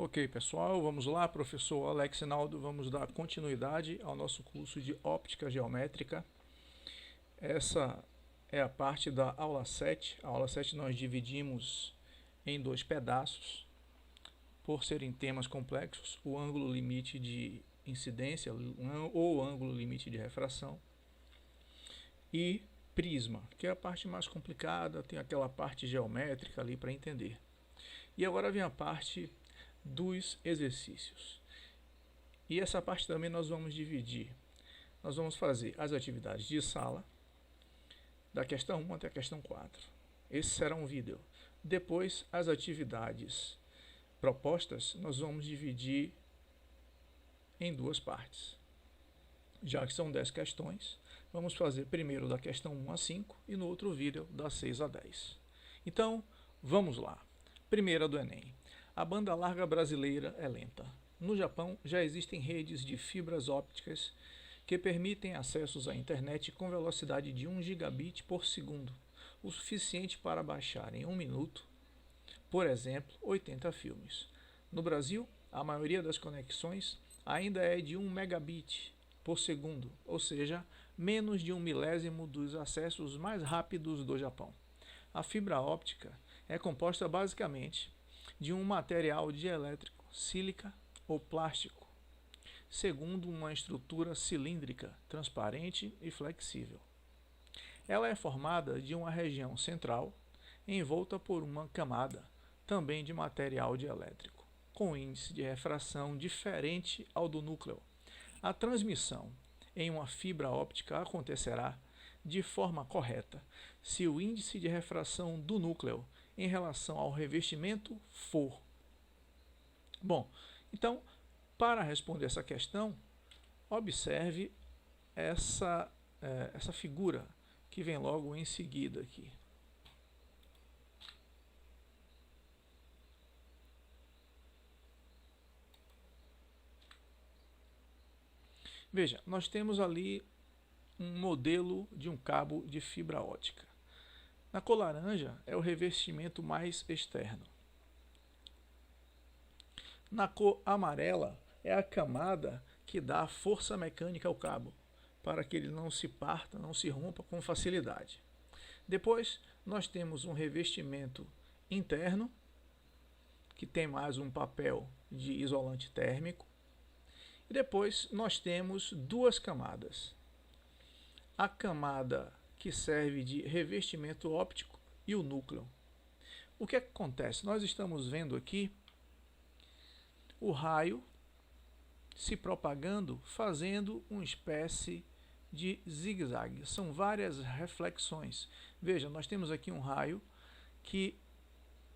Ok, pessoal, vamos lá, professor Alex Naldo, vamos dar continuidade ao nosso curso de óptica geométrica. Essa é a parte da aula 7. A aula 7 nós dividimos em dois pedaços, por serem temas complexos, o ângulo limite de incidência ou ângulo limite de refração e prisma, que é a parte mais complicada, tem aquela parte geométrica ali para entender. E agora vem a parte dos exercícios. E essa parte também nós vamos dividir. Nós vamos fazer as atividades de sala, da questão 1 até a questão 4. Esse será um vídeo. Depois, as atividades propostas, nós vamos dividir em duas partes. Já que são 10 questões, vamos fazer primeiro da questão 1 a 5 e no outro vídeo das 6 a 10. Então, vamos lá. Primeira do Enem. A banda larga brasileira é lenta. No Japão, já existem redes de fibras ópticas que permitem acessos à internet com velocidade de 1 gigabit por segundo, o suficiente para baixar em 1 minuto, por exemplo, 80 filmes. No Brasil, a maioria das conexões ainda é de 1 megabit por segundo, ou seja, menos de 1 milésimo dos acessos mais rápidos do Japão. A fibra óptica é composta basicamente de um material dielétrico, sílica ou plástico, segundo uma estrutura cilíndrica, transparente e flexível. Ela é formada de uma região central, envolta por uma camada, também de material dielétrico, com índice de refração diferente ao do núcleo. A transmissão em uma fibra óptica acontecerá de forma correta se o índice de refração do núcleo em relação ao revestimento for. Bom, então, para responder essa questão, observe essa figura que vem logo em seguida aqui. Veja, nós temos ali um modelo de um cabo de fibra óptica. Na cor laranja é o revestimento mais externo. Na cor amarela é a camada que dá força mecânica ao cabo, para que ele não se parta, não se rompa com facilidade. Depois nós temos um revestimento interno, que tem mais um papel de isolante térmico. E depois nós temos duas camadas. A camada que serve de revestimento óptico e o núcleo. O que acontece? Nós estamos vendo aqui o raio se propagando, fazendo uma espécie de zigue-zague. São várias reflexões. Veja, nós temos aqui um raio que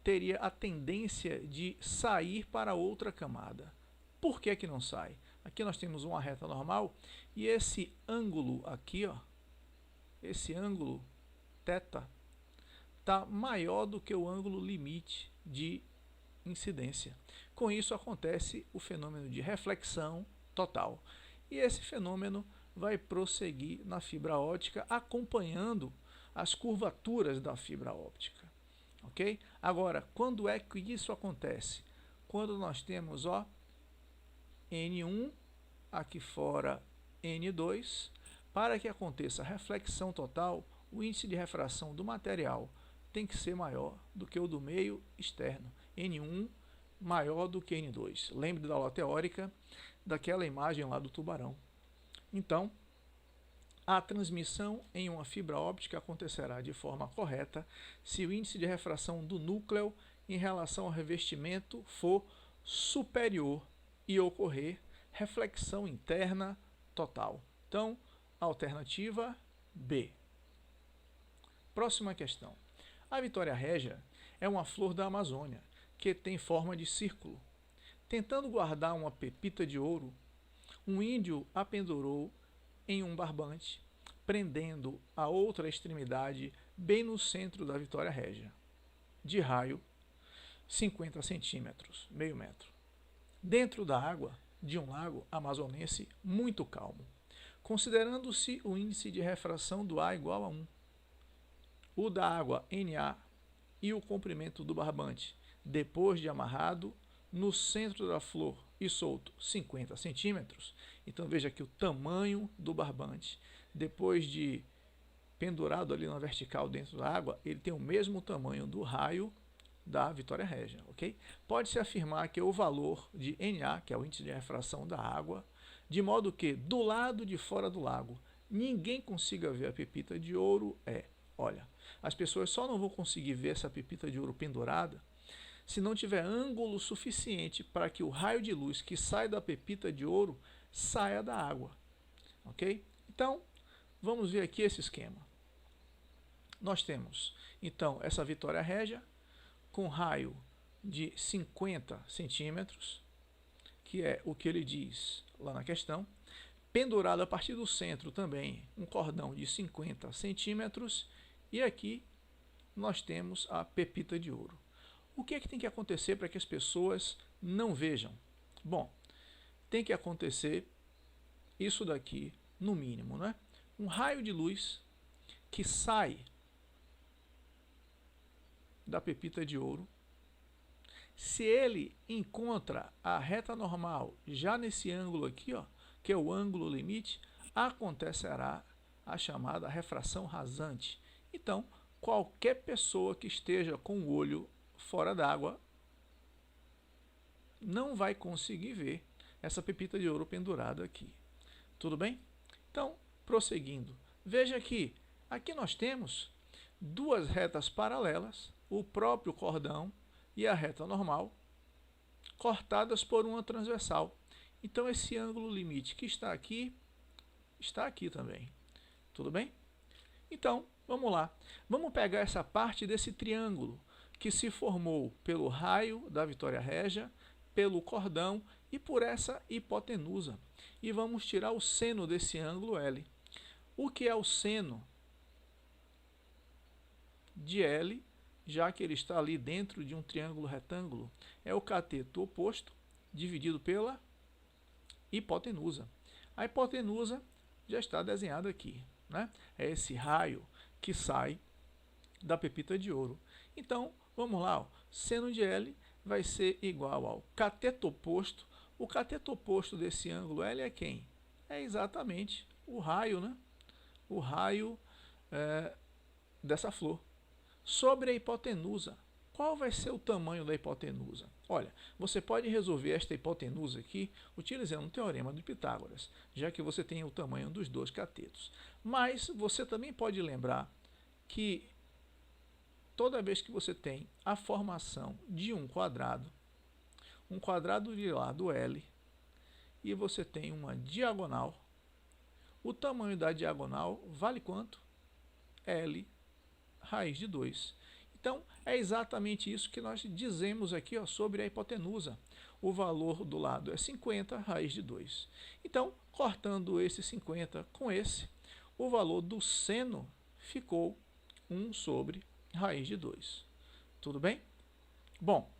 teria a tendência de sair para outra camada. Por que que não sai? Aqui nós temos uma reta normal e esse ângulo aqui, ó, esse ângulo θ, está maior do que o ângulo limite de incidência. Com isso acontece o fenômeno de reflexão total. E esse fenômeno vai prosseguir na fibra óptica acompanhando as curvaturas da fibra óptica. Ok? Agora, quando é que isso acontece? Quando nós temos, ó, N1, aqui fora N2, para que aconteça a reflexão total, o índice de refração do material tem que ser maior do que o do meio externo, N1 maior do que N2. Lembre da aula teórica daquela imagem lá do tubarão. Então, a transmissão em uma fibra óptica acontecerá de forma correta se o índice de refração do núcleo em relação ao revestimento for superior e ocorrer reflexão interna total. Então, alternativa B. Próxima questão. A Vitória Régia é uma flor da Amazônia que tem forma de círculo. Tentando guardar uma pepita de ouro, um índio a pendurou em um barbante, prendendo a outra extremidade bem no centro da Vitória Régia, de raio 50 centímetros, meio metro, dentro da água de um lago amazonense muito calmo, considerando-se o índice de refração do A igual a 1, o da água Na e o comprimento do barbante, depois de amarrado no centro da flor e solto 50 centímetros. Então veja aqui o tamanho do barbante. Depois de pendurado ali na vertical dentro da água, ele tem o mesmo tamanho do raio da Vitória Régia, ok? Pode-se afirmar que o valor de Na, que é o índice de refração da água, de modo que do lado de fora do lago ninguém consiga ver a pepita de ouro olha, as pessoas só não vão conseguir ver essa pepita de ouro pendurada se não tiver ângulo suficiente para que o raio de luz que sai da pepita de ouro saia da água, ok? Então, vamos ver aqui esse esquema. Nós temos, então, essa Vitória Régia com raio de 50 centímetros, que é o que ele diz lá na questão, pendurado a partir do centro também um cordão de 50 centímetros, e aqui nós temos a pepita de ouro. O que é que tem que acontecer para que as pessoas não vejam? Bom, tem que acontecer isso daqui, no mínimo, né? Um raio de luz que sai da pepita de ouro. Se ele encontra a reta normal já nesse ângulo aqui, ó, que é o ângulo limite, acontecerá a chamada refração rasante. Então, qualquer pessoa que esteja com o olho fora d'água não vai conseguir ver essa pepita de ouro pendurada aqui. Tudo bem? Então, prosseguindo. Veja que aqui nós temos duas retas paralelas, o próprio cordão e a reta normal, cortadas por uma transversal. Então, esse ângulo limite que está aqui também. Tudo bem? Então, vamos lá. Vamos pegar essa parte desse triângulo que se formou pelo raio da Vitória Régia, pelo cordão e por essa hipotenusa. E vamos tirar o seno desse ângulo L. O que é o seno de L, já que ele está ali dentro de um triângulo retângulo? É o cateto oposto dividido pela hipotenusa. A hipotenusa já está desenhada aqui, né? É esse raio que sai da pepita de ouro. Então, vamos lá, ó. Seno de L vai ser igual ao cateto oposto. O cateto oposto desse ângulo L é quem? É exatamente o raio, né? O raio dessa flor. Sobre a hipotenusa, qual vai ser o tamanho da hipotenusa? Olha, você pode resolver esta hipotenusa aqui utilizando o teorema de Pitágoras, já que você tem o tamanho dos dois catetos. Mas você também pode lembrar que toda vez que você tem a formação de um quadrado de lado L, e você tem uma diagonal, o tamanho da diagonal vale quanto? L raiz de 2. Então, é exatamente isso que nós dizemos aqui, ó, sobre a hipotenusa. O valor do lado é 50 raiz de 2. Então, cortando esse 50 com esse, o valor do seno ficou 1 sobre raiz de 2. Tudo bem? Bom,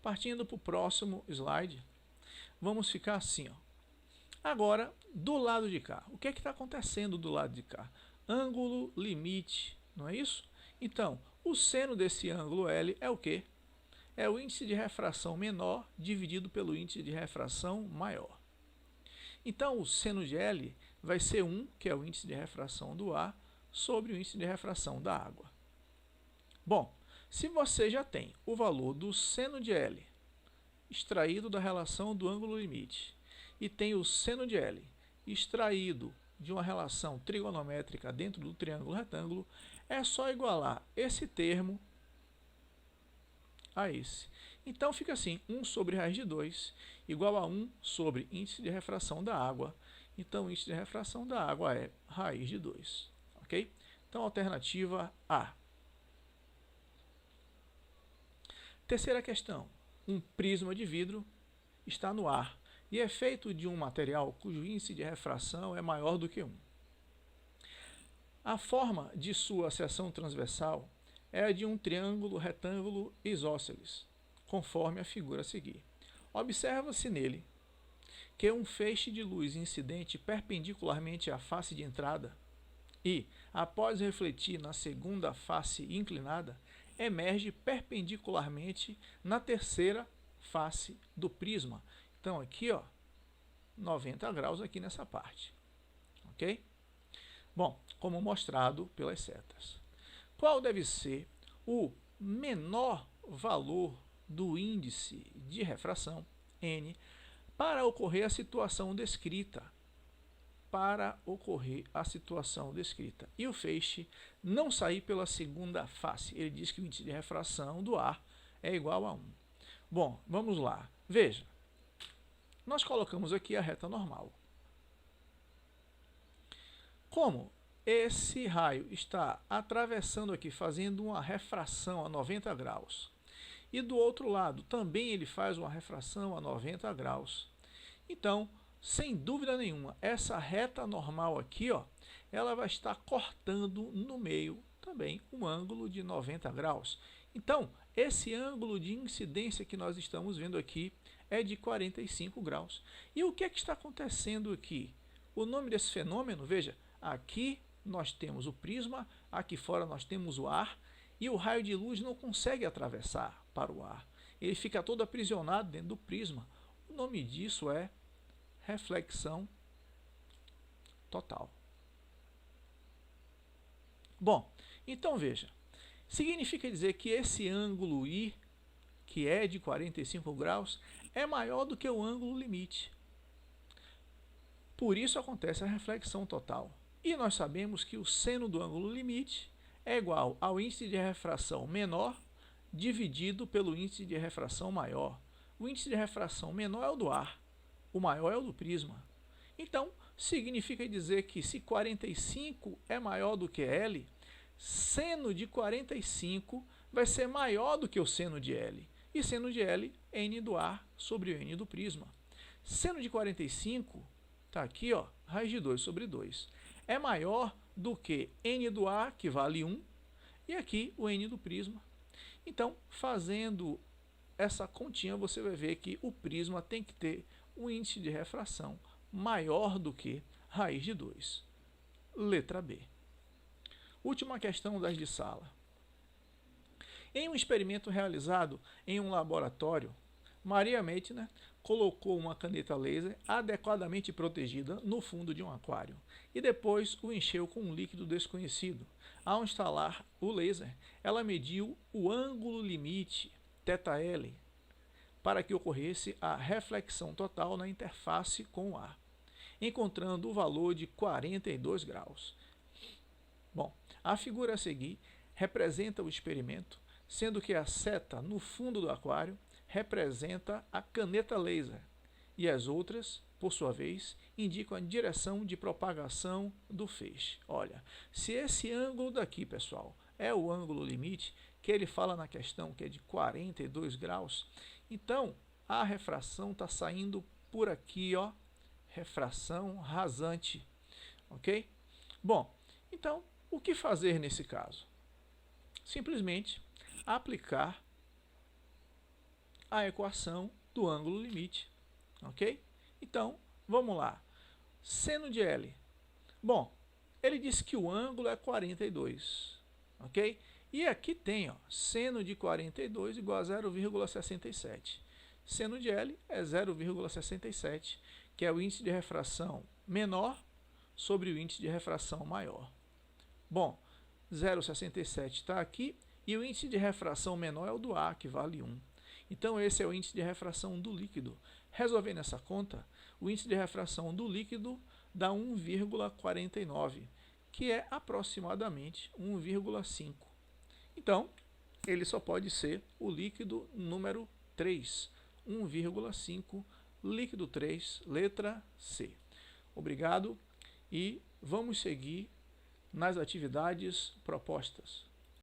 partindo para o próximo slide, vamos ficar assim, ó. Agora, do lado de cá, o que é que está acontecendo do lado de cá? Ângulo limite, não é isso? Então, o seno desse ângulo L é o quê? É o índice de refração menor dividido pelo índice de refração maior. Então, o seno de L vai ser 1, que é o índice de refração do ar, sobre o índice de refração da água. Bom, se você já tem o valor do seno de L extraído da relação do ângulo limite e tem o seno de L extraído de uma relação trigonométrica dentro do triângulo retângulo, é só igualar esse termo a esse. Então fica assim, 1 sobre raiz de 2 igual a 1 sobre índice de refração da água. Então o índice de refração da água é raiz de 2. Ok? Então alternativa A. Terceira questão. Um prisma de vidro está no ar e é feito de um material cujo índice de refração é maior do que 1. A forma de sua seção transversal é a de um triângulo retângulo isósceles, conforme a figura a seguir. Observa-se nele que um feixe de luz incidente perpendicularmente à face de entrada e, após refletir na segunda face inclinada, emerge perpendicularmente na terceira face do prisma. Então aqui, ó, 90 graus aqui nessa parte, ok? Bom, como mostrado pelas setas. Qual deve ser o menor valor do índice de refração, N, para ocorrer a situação descrita? E o feixe não sair pela segunda face. Ele diz que o índice de refração do ar é igual a 1. Bom, vamos lá. Veja, nós colocamos aqui a reta normal. Como esse raio está atravessando aqui, fazendo uma refração a 90 graus, e do outro lado também ele faz uma refração a 90 graus, então, sem dúvida nenhuma, essa reta normal aqui, ó, ela vai estar cortando no meio também um ângulo de 90 graus. Então, esse ângulo de incidência que nós estamos vendo aqui é de 45 graus. E o que é que está acontecendo aqui? O nome desse fenômeno, veja, aqui nós temos o prisma, aqui fora nós temos o ar, e o raio de luz não consegue atravessar para o ar. Ele fica todo aprisionado dentro do prisma. O nome disso é reflexão total. Bom, então veja, significa dizer que esse ângulo I, que é de 45 graus, é maior do que o ângulo limite. Por isso acontece a reflexão total. E nós sabemos que o seno do ângulo limite é igual ao índice de refração menor dividido pelo índice de refração maior. O índice de refração menor é o do ar, o maior é o do prisma. Então, significa dizer que se 45 é maior do que L, seno de 45 vai ser maior do que o seno de L. E seno de L, N do ar sobre o N do prisma. Seno de 45, está aqui, ó, raiz de 2 sobre 2. É maior do que N do ar, que vale 1, e aqui o N do prisma. Então, fazendo essa continha, você vai ver que o prisma tem que ter um índice de refração maior do que raiz de 2. Letra B. Última questão das de sala. Em um experimento realizado em um laboratório, Maria Meitner colocou uma caneta laser adequadamente protegida no fundo de um aquário e depois o encheu com um líquido desconhecido. Ao instalar o laser, ela mediu o ângulo limite, θL, para que ocorresse a reflexão total na interface com o ar, encontrando o valor de 42 graus. Bom, a figura a seguir representa o experimento, sendo que a seta no fundo do aquário representa a caneta laser e as outras, por sua vez, indicam a direção de propagação do feixe. Olha, se esse ângulo daqui, pessoal, é o ângulo limite, que ele fala na questão que é de 42 graus, então a refração está saindo por aqui, ó, refração rasante, ok? Bom, então, o que fazer nesse caso? Simplesmente aplicar a equação do ângulo limite, ok? Então, vamos lá. Seno de L. Bom, ele disse que o ângulo é 42, ok? E aqui tem, ó, seno de 42 igual a 0,67. Seno de L é 0,67, que é o índice de refração menor sobre o índice de refração maior. Bom, 0,67 está aqui e o índice de refração menor é o do ar, que vale 1. Então, esse é o índice de refração do líquido. Resolvendo essa conta, o índice de refração do líquido dá 1,49, que é aproximadamente 1,5. Então, ele só pode ser o líquido número 3, 1,5, líquido 3, letra C. Obrigado e vamos seguir nas atividades propostas.